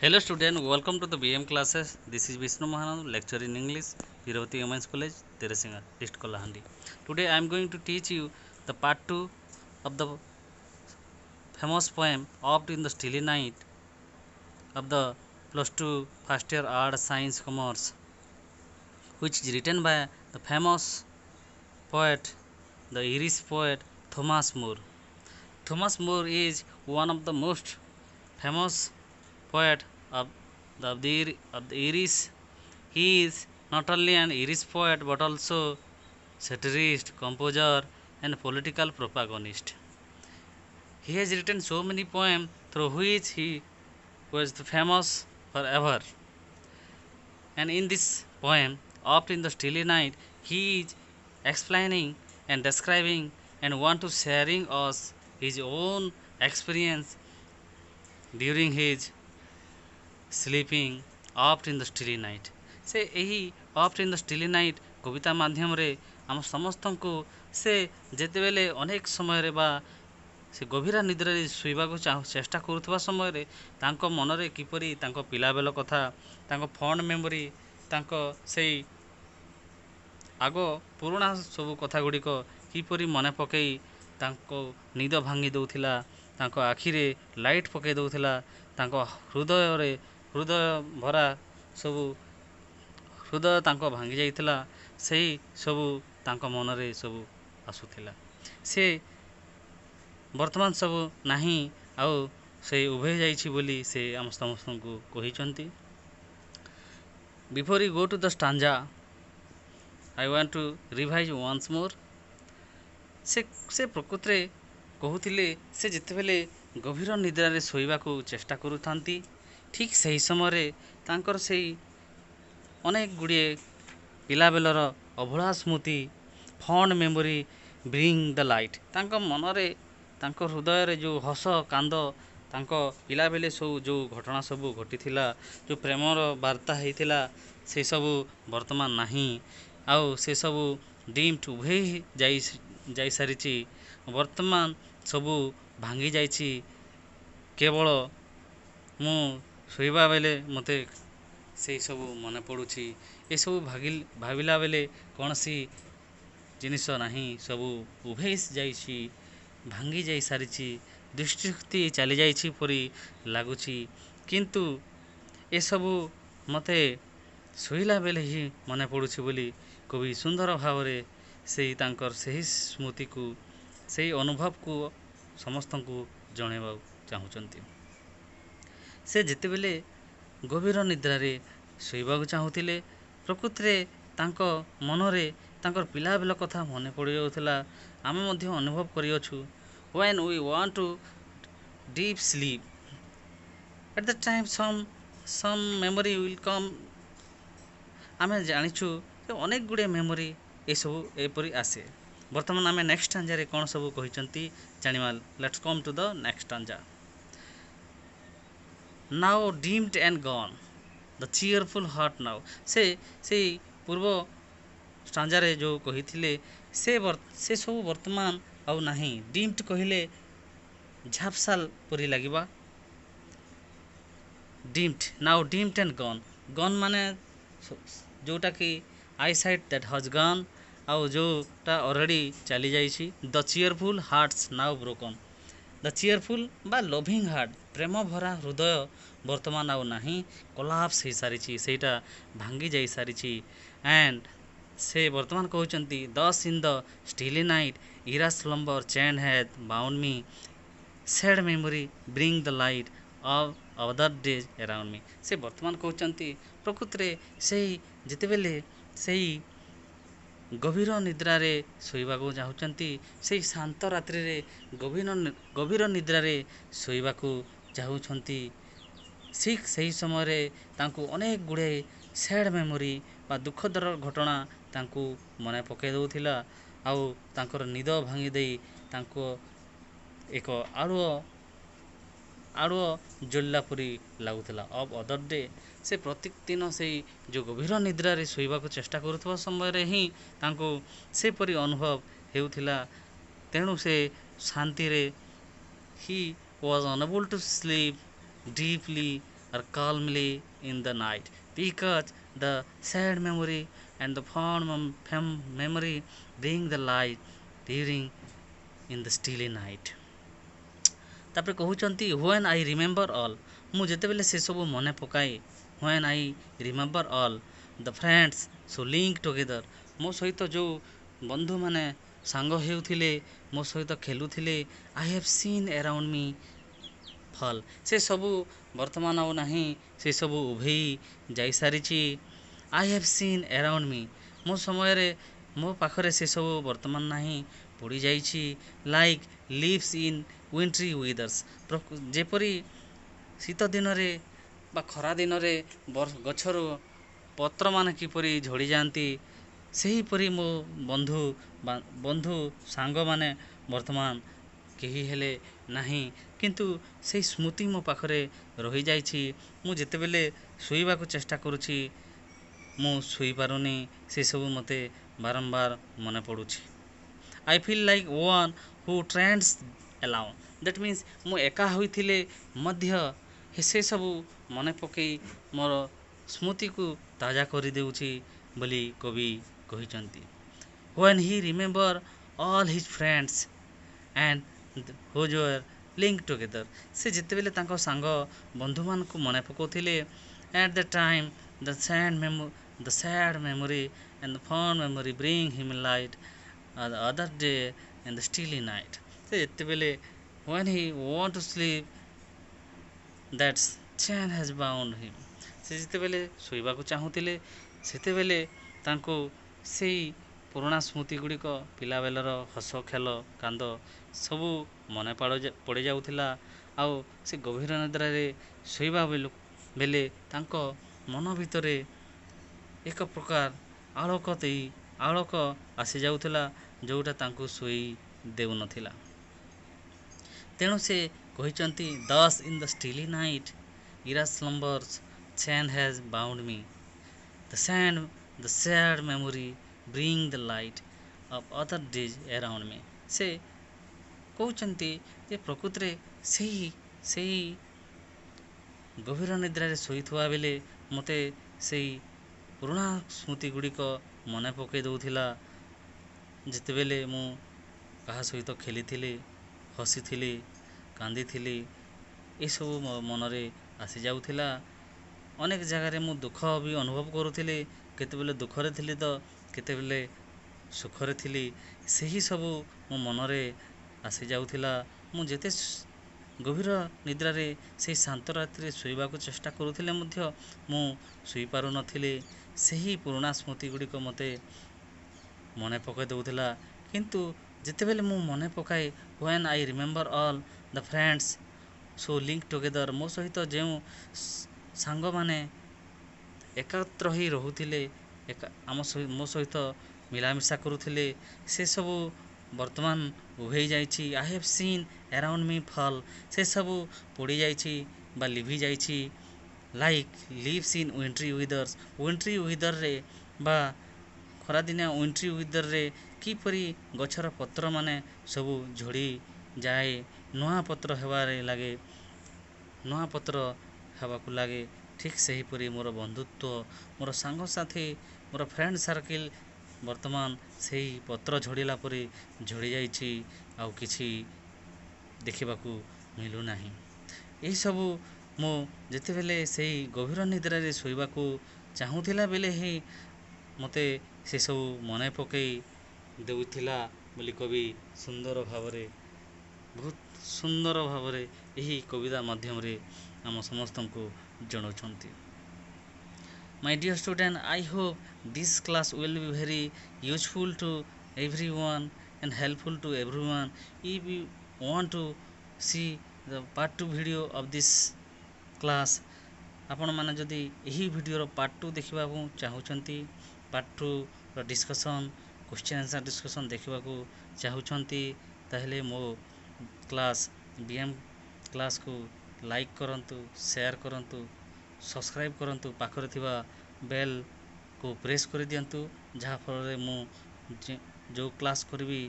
Hello student, welcome to the BM classes. This is Vishnu Mahanand, lecturer in English, Viravati Women's College, Teresinga, East Kolahandi. Today I am going to teach you the part 2 of the famous poem Oft in the Stilly Night of the plus 2 first year art science commerce, which is written by the famous poet, the Irish poet Thomas More. Thomas More is one of the most famous poet of the Irish. He is not only an Irish poet but also satirist, composer, and political propagandist. He has written so many poems through which he was famous forever. And in this poem, Oft in the Stilly Night, he is explaining and describing and want to sharing us his own experience during his sleeping oft in the stilly night. से ଏହି oft in the stilly night କବିତା ମାଧ୍ୟମରେ ଆମ ସମସ୍ତଙ୍କୁ ସେ ଯେତେବେଳେ ଅନେକ ସମୟରେ ବା ସେ ଗଭୀର ନିଦ୍ରାରେ ଶୋଇବାକୁ ଚେଷ୍ଟା କରୁଥିବା ସମୟରେ ତାଙ୍କ ମନରେ କିପରି ତାଙ୍କ ପିଲାବେଳ କଥା, ତାଙ୍କ ଫଣ୍ଡ ମେମୋରି, ତାଙ୍କ ସେଇ ଆଗ ପୁରୁଣା ସବୁ କଥା ଗୁଡ଼ିକ କିପରି ମନେ ପକାଇ ତାଙ୍କ ନିଦ ଭାଙ୍ଗି ଦେଉଥିଲା, ତାଙ୍କ ଆଖିରେ ଲାଇଟ୍ ପକାଇ ଦେଉଥିଲା, ତାଙ୍କ ହୃଦୟ ଭରା ସବୁ ହୃଦୟ ତାଙ୍କ ଭାଙ୍ଗି ଯାଇଥିଲା, ସେହି ସବୁ ତାଙ୍କ ମନରେ ସବୁ ଆସୁଥିଲା। ସେ ବର୍ତ୍ତମାନ ସବୁ ନାହିଁ, ଆଉ ସେ ଉଭେଇ ଯାଇଛି ବୋଲି ସେ ଆମ ସମସ୍ତଙ୍କୁ କହିଛନ୍ତି। Before you go to the stanza, I want to revise once more. ସେ ପ୍ରକୃତରେ କହୁଥିଲେ ସେ ଯେତେବେଳେ ଗଭୀର ନିଦ୍ରାରେ ଶୋଇବାକୁ ଚେଷ୍ଟା କରୁଥାନ୍ତି, ଠିକ୍ ସେହି ସମୟରେ ତାଙ୍କର ସେଇ ଅନେକ ଗୁଡ଼ିଏ ପିଲାବେଳର ଅଭୁଲା ସ୍ମୃତି, fund memory bring the light, ତାଙ୍କ ମନରେ ତାଙ୍କ ହୃଦୟରେ ଯେଉଁ ହସ କାନ୍ଦ, ତାଙ୍କ ପିଲାବେଳେ ସବୁ ଯେଉଁ ଘଟଣା ସବୁ ଘଟିଥିଲା, ଯେଉଁ ପ୍ରେମର ବାର୍ତ୍ତା ହେଇଥିଲା, ସେସବୁ ବର୍ତ୍ତମାନ ନାହିଁ। ଆଉ ସେସବୁ ଡିମ୍ଟ ଉଭେଇ ଯାଇସାରିଛି। ବର୍ତ୍ତମାନ ସବୁ ଭାଙ୍ଗି ଯାଇଛି। କେବଳ ମୁଁ ଶୋଇବା ବେଳେ ମୋତେ ସେଇ ସବୁ ମନେ ପଡ଼ୁଛି। ଏସବୁ ଭାବିଲା ବେଳେ କୌଣସି ଜିନିଷ ନାହିଁ, ସବୁ ଉଭେଇ ଯାଇଛି, ଭାଙ୍ଗି ଯାଇସାରିଛି, ଦୃଷ୍ଟିଶକ୍ତି ଚାଲିଯାଇଛି ପରି ଲାଗୁଛି। କିନ୍ତୁ ଏସବୁ ମୋତେ ଶୋଇଲା ବେଳେ ହିଁ ମନେ ପଡ଼ୁଛି ବୋଲି କବି ସୁନ୍ଦର ଭାବରେ ତାଙ୍କର ସେହି ସ୍ମୃତିକୁ, ସେହି ଅନୁଭବକୁ ସମସ୍ତଙ୍କୁ ଜଣାଇବାକୁ ଚାହୁଁଛନ୍ତି। ସେ ଯେତେବେଳେ ଗଭୀର ନିଦ୍ରାରେ ଶୋଇବାକୁ ଚାହୁଁଥିଲେ, ପ୍ରକୃତରେ ତାଙ୍କ ମନରେ ତାଙ୍କର ପିଲାବେଳ କଥା ମନେ ପଡ଼ିଯାଉଥିଲା। ଆମେ ମଧ୍ୟ ଅନୁଭବ କରିଅଛୁ, when we want to deep sleep, at the time some memory will come। ଆମେ ଜାଣିଛୁ ଯେ ଅନେକ ଗୁଡ଼ିଏ ମେମୋରି ଏସବୁ ଏପରି ଆସେ। ବର୍ତ୍ତମାନ ଆମେ ନେକ୍ସଟ ଷ୍ଟାଞ୍ଜାରେ କ'ଣ ସବୁ କହିଛନ୍ତି ଜାଣିବା। Let's come to the next stanza. Now dimmed and gone the cheerful heart now। ସେଇ ପୂର୍ବ ଷ୍ଟାଞ୍ଜାରେ ଯେଉଁ କହିଥିଲେ ସେ ସବୁ ବର୍ତ୍ତମାନ ଆଉ ନାହିଁ। ଡିମ୍ଡ କହିଲେ ଝାପସାଲ ପରି ଲାଗିବା। Deemed, now deemed and gun. Gun ମାନେ ଯେଉଁଟାକି ଆଇସାଇଟ୍ ଦ୍ୟାଟ୍ ହଜ୍ ଗନ୍, ଆଉ ଯେଉଁଟା ଅଲରେଡ଼ି ଚାଲିଯାଇଛି। ଦ ଚିୟରଫୁଲ୍ ହାର୍ଟସ୍ ନାଉ ବ୍ରୋକନ୍। ଦ ଚିୟରଫୁଲ୍ ବା ଲଭିଂ ହାର୍ଟ, ପ୍ରେମ ଭରା ହୃଦୟ ବର୍ତ୍ତମାନ ଆଉ ନାହିଁ, କୋଲାପ୍ସ ହେଇସାରିଛି, ସେଇଟା ଭାଙ୍ଗି ଯାଇସାରିଛି। ଆଣ୍ଡ ସେ ବର୍ତ୍ତମାନ କହୁଛନ୍ତି thus in the stilly night ere slumber chain has bound me, sad memory bring the light of other days around me. ସେ ବର୍ତ୍ତମାନ କହୁଛନ୍ତି ପ୍ରକୃତରେ ଯେତେବେଳେ ସେଇ ଗଭୀର ନିଦ୍ରାରେ ଶୋଇବାକୁ ଚାହୁଁଛନ୍ତି, ସେଇ ଶାନ୍ତ ରାତ୍ରିରେ ଗଭୀର ନିଦ୍ରାରେ ଶୋଇବାକୁ ଚାହୁଁଛନ୍ତି, ଠିକ୍ ସେହି ସମୟରେ ତାଙ୍କୁ ଅନେକ ଗୁଡ଼ିଏ ସ୍ୟାଡ଼୍ ମେମୋରି ବା ଦୁଃଖଦର ଘଟଣା ତାଙ୍କୁ ମନେ ପକାଇ ଦେଉଥିଲା, ଆଉ ତାଙ୍କର ନିଦ ଭାଙ୍ଗି ଦେଇ ତାଙ୍କୁ ଏକ ଆଳୁଅ ଜ୍ୱଳିଲା ପରି ଲାଗୁଥିଲା। ଅଫ୍ ଅଦର ଡେ, ସେ ପ୍ରତ୍ୟେକ ଦିନ ସେଇ ଯେଉଁ ଗଭୀର ନିଦ୍ରାରେ ଶୋଇବାକୁ ଚେଷ୍ଟା କରୁଥିବା ସମୟରେ ହିଁ ତାଙ୍କୁ ସେପରି ଅନୁଭବ ହେଉଥିଲା। ତେଣୁ ସେ ଶାନ୍ତିରେ he was unable to sleep deeply or calmly in the night, because the sad memory and the fond memory bring the light during in the stilly night. ତାପରେ କହୁଛନ୍ତି when I remember all, ମୁଁ ଯେତେବେଳେ ସେସବୁ ମନେ ପକାଏ, when I remember all the friends so link together, ମୋ ସହିତ ଯେଉଁ ବନ୍ଧୁମାନେ ସାଙ୍ଗ ହେଉଥିଲେ, ମୋ ସହିତ ଖେଲୁଥିଲେ, I have seen around me fall, ସେ ସବୁ ବର୍ତ୍ତମାନ ଆଉ ନାହିଁ, ସେ ସବୁ ଉଭେଇ ଯାଇସାରିଛି। I have seen around me, ମୋ ସମୟରେ ମୋ ପାଖରେ ସେସବୁ ବର୍ତ୍ତମାନ ନାହିଁ, ପଡ଼ିଯାଇଛି। like leaves in wintry weathers, ଯେପରି ଶୀତ ଦିନରେ ବା ଖରା ଦିନରେ ଗଛରୁ ପତ୍ରମାନେ କିପରି ଝଡ଼ିଯାଆନ୍ତି, ସେହିପରି ମୋ ବନ୍ଧୁ ସାଙ୍ଗମାନେ ବର୍ତ୍ତମାନ କେହି ହେଲେ ନାହିଁ, କିନ୍ତୁ ସେହି ସ୍ମୃତି ମୋ ପାଖରେ ରହିଯାଇଛି। ମୁଁ ଯେତେବେଳେ ଶୋଇବାକୁ ଚେଷ୍ଟା କରୁଛି, ମୁଁ ଶୋଇପାରୁନି, ସେସବୁ ମୋତେ ବାରମ୍ବାର ମନେ ପଡ଼ୁଛି। I feel like one who trends alone, that means ମୁଁ ଏକା ହୋଇଥିଲେ ମଧ୍ୟ ସେସବୁ ମନେ ପକାଇ ମୋର ସ୍ମୃତିକୁ ତାଜା କରିଦେଉଛି ବୋଲି କବି କହିଛନ୍ତି। when he remember all his friends and who were linked together, ସେ ଯେତେବେଳେ ତାଙ୍କ ସାଙ୍ଗ ବନ୍ଧୁମାନଙ୍କୁ ମନେ ପକାଉଥିଲେ, at the time the sad memory and the fond memory bring him light the other day in the stilly night, ସେ ଯେତେବେଳେ when he want to sleep that chain has bound him, ସେ ଯେତେବେଳେ ଶୋଇବାକୁ ଚାହୁଁଥିଲେ, ସେତେବେଳେ ତାଙ୍କୁ ସେଇ ପୁରୁଣା ସ୍ମୃତି ଗୁଡ଼ିକ, ପିଲାବେଳର ହସ ଖେଳ କାନ୍ଦ ସବୁ ମନେ ପଡ଼ିଯାଉଥିଲା। ଆଉ ସେ ଗଭୀର ନିଦ୍ରାରେ ଶୋଇବା ବେଲେ ତାଙ୍କ ମନ ଭିତରେ ଏକ ପ୍ରକାର ଆଲୋକ ଆସିଯାଉଥିଲା, ଯେଉଁଟା ତାଙ୍କୁ ଶୋଇ ଦେଉନଥିଲା। ତେଣୁ ସେ କହିଛନ୍ତି thus in the stilly night era slumbers chain has bound me, the sad memory bring the light of other days around me, ସେ କହୁଛନ୍ତି ଯେ ପ୍ରକୃତିରେ ସେହି ଗଭୀର ନିଦ୍ରାରେ ଶୋଇଥିବା ବେଳେ ମୋତେ ସେଇ ପୁରୁଣା ସ୍ମୃତି ଗୁଡ଼ିକ ମନେ ପକାଇ ଦେଉଥିଲା, ଯେତେବେଳେ ମୁଁ କାହା ସହିତ ଖେଳିଥିଲି, ହସିଥିଲି, କାନ୍ଦିଥିଲି, ଏସବୁ ମୋ ମନରେ ଆସିଯାଉଥିଲା। ଅନେକ ଜାଗାରେ ମୁଁ ଦୁଃଖ ବି ଅନୁଭବ କରୁଥିଲି, କେତେବେଳେ ଦୁଃଖରେ ଥିଲି ତ କେତେବେଳେ ସୁଖରେ ଥିଲି, ସେହି ସବୁ ମୋ ମନରେ ଆସିଯାଉଥିଲା। ମୁଁ ଯେତେ ଗଭୀର ନିଦ୍ରାରେ ସେହି ଶାନ୍ତ ରାତିରେ ଶୋଇବାକୁ ଚେଷ୍ଟା କରୁଥିଲେ ମଧ୍ୟ ମୁଁ ଶୋଇପାରୁନଥିଲି, ସେହି ପୁରୁଣା ସ୍ମୃତି ଗୁଡ଼ିକ ମୋତେ ମନେ ପକାଇ ଦେଉଥିଲା। କିନ୍ତୁ ଯେତେବେଳେ ମୁଁ ମନେ ପକାଏ when I remember all the friends so linked together, ମୋ ସହିତ ଯେଉଁ ସାଙ୍ଗମାନେ ଏକତ୍ର ହୋଇ ରହୁଥିଲେ, ମୋ ସହିତ ମିଳାମିଶା କରୁଥିଲେ, ସେସବୁ ବର୍ତ୍ତମାନ ଉଭେଇ ଯାଇଛି। I have seen around me fall, ସେସବୁ ପୋଡ଼ିଯାଇଛି ବା ଲିଭିଯାଇଛି। like leaves in wintry weathers, wintry weatherରେ ବା ଖରାଦିନିଆ ୱିଣ୍ଟ୍ରି ୱେଦରରେ କିପରି ଗଛର ପତ୍ରମାନେ ସବୁ ଝଡ଼ି ଯାଏ, ନୂଆ ପତ୍ର ହେବାକୁ ଲାଗେ, ଠିକ୍ ସେହିପରି ମୋର ବନ୍ଧୁତ୍ୱ, ମୋର ସାଙ୍ଗସାଥି, ମୋର ଫ୍ରେଣ୍ଡ ସାର୍କେଲ୍ ବର୍ତ୍ତମାନ ସେହି ପତ୍ର ଝଡ଼ିଲା ପରି ଝଡ଼ିଯାଇଛି, ଆଉ କିଛି ଦେଖିବାକୁ ମିଳୁନାହିଁ। ଏହିସବୁ ମୁଁ ଯେତେବେଳେ ସେହି ଗଭୀର ନିଦ୍ରାରେ ଶୋଇବାକୁ ଚାହୁଁଥିଲା ବେଳେ ହିଁ ମୋତେ ସେସବୁ ମନେ ପକାଇ ଦେଉଥିଲା ବୋଲି କବି ବହୁତ ସୁନ୍ଦର ଭାବରେ ଏହି କବିତା ମାଧ୍ୟମରେ ଆମ ସମସ୍ତଙ୍କୁ ଜଣାଉଛନ୍ତି। My dear student, I hope this class will be very useful to everyone and helpful to everyone. If you want to see the part 2 video of this class, ଆପଣମାନେ ଯଦି ଏହି ଭିଡ଼ିଓର ପାର୍ଟ 2 ଦେଖିବାକୁ ଚାହୁଁଛନ୍ତି, ପାର୍ଟ 2ର ଡିସ୍କସନ୍, କ୍ୱେଶ୍ଚିନ୍ ଆନ୍ସର୍ ଡିସ୍କସନ୍ ଦେଖିବାକୁ ଚାହୁଁଛନ୍ତି, ତାହେଲେ ମୋ କ୍ଲାସ୍ BM କ୍ଲାସ୍କୁ ଲାଇକ୍ କରନ୍ତୁ, ସେୟାର କରନ୍ତୁ, ସବସ୍କ୍ରାଇବ୍ କରନ୍ତୁ, ପାଖରେ ଥିବା ବେଲ୍କୁ ପ୍ରେସ୍ କରିଦିଅନ୍ତୁ, ଯାହାଫଳରେ ମୁଁ ଯେଉଁ କ୍ଲାସ୍ କରିବି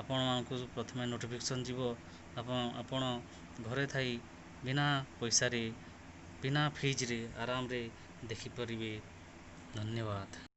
ଆପଣମାନଙ୍କୁ ପ୍ରଥମେ ନୋଟିଫିକେସନ୍ ଯିବ। ଆପଣ ଘରେ ଥାଇ ବିନା ପଇସାରେ बिना ଫିଜ୍ରେ ଆରାମରେ ଦେଖିପାରିବେ। ଧନ୍ୟବାଦ।